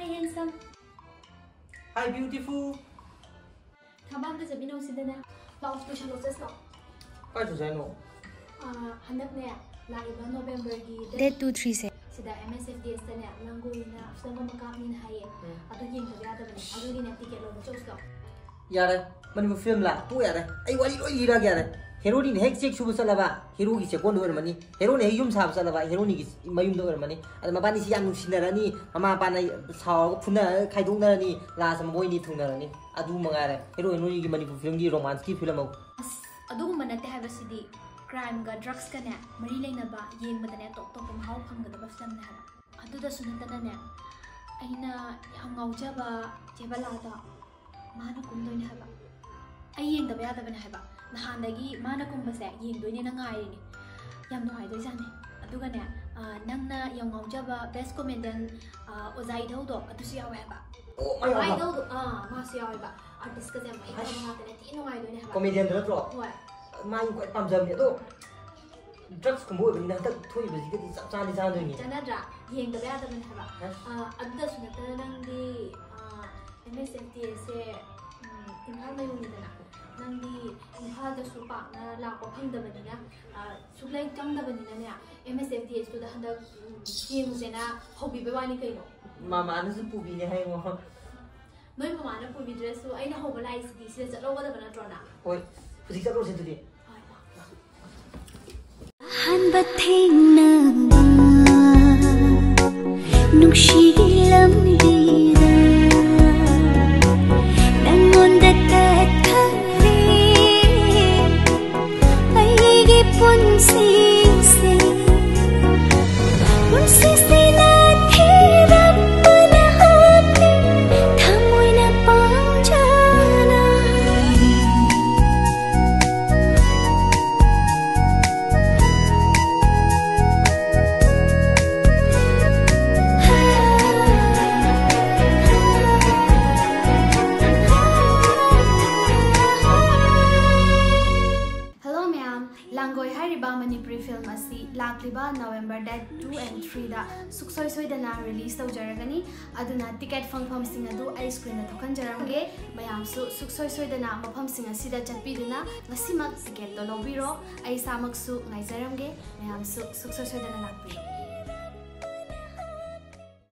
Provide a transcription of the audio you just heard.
handsome. Hi, beautiful. Thabam da jabi no sidana. Laos to shalo just no. Kai to say no. Handak ne la iba November gi date 2-3 se. Sida MSFDS ta ne Langoi na film makap ni haye. Adu yeng da ya da bani. Adu gi ne ticket lo chose lo. Yare, mani film la. Tu yare. Ai wali loi lira yare. Hero ni hek check subu salaba. Hero gi check on mani. Hero ne yum sab salaba. Hero ni gi mayum do mani. Ada mabani si yang sinarani. Mama pa na saw phuna khaidong na ni la sam moi ni thungna ni. Adu mangare. Hero ni gi mani film gi romance ki film au. Adu manate ha basidi. Crime ga drugs ka ne mari leina ba yeng badane tok tok mahau phang ga ba film ne ha. Adu da sunata ne. Aina yang ngauja ba jebala da. Mana kumdoi ne ha ba. Ai yeng da ba ya da ba ne ha ba. Nahandagi mana kumbase yeng doi ne na ngai ni. Yam no hai doi jane. Adu ga ne nangna yang ngauja ba best comedian ozai do do adu si yawa ba. Oh my god. Ai do ma si yawa ba. Artist ka jam mai ba ma ta ne ti no ngai doi ne ha ba. Comedian da tro. Hoi. Mai ko pamjam ne to. Drugs kumbo ni na tak thoi ba ji ga chap cha ni ni. Janadra yeng da ba da ban ha ba. Adu da sunata nang di MSFDS se imphal mayu ni da na. Nang di imphal da su pa na la ko phang da bani na suklai chang da bani na ne MSFDS to da handa yeng se na hobi be wani kai no. Mama na su pu bi ne hai ngo. Noi mama na pu bi dress su aina hoba lai si se chalo ga da bana tro na. Hoi, phuji chalo se tu di. Han ba theng na ba nung shi lam di ra nangon da ta thare ai gi pun si se na thi rab na hapi thamoi na pang jana Langoi Manipuri film asi lakliba November date 2 and 3 da suksoi soi dana release toujaragani aduna ticket phangpham sing adu ai screen na thokan jaramge mayam su suksoi soi dana mapham sing asida chatpiduna ngasimak ticket to lobiro ai samak su ngai jaramge mayam su suksoi soi dana lakpiro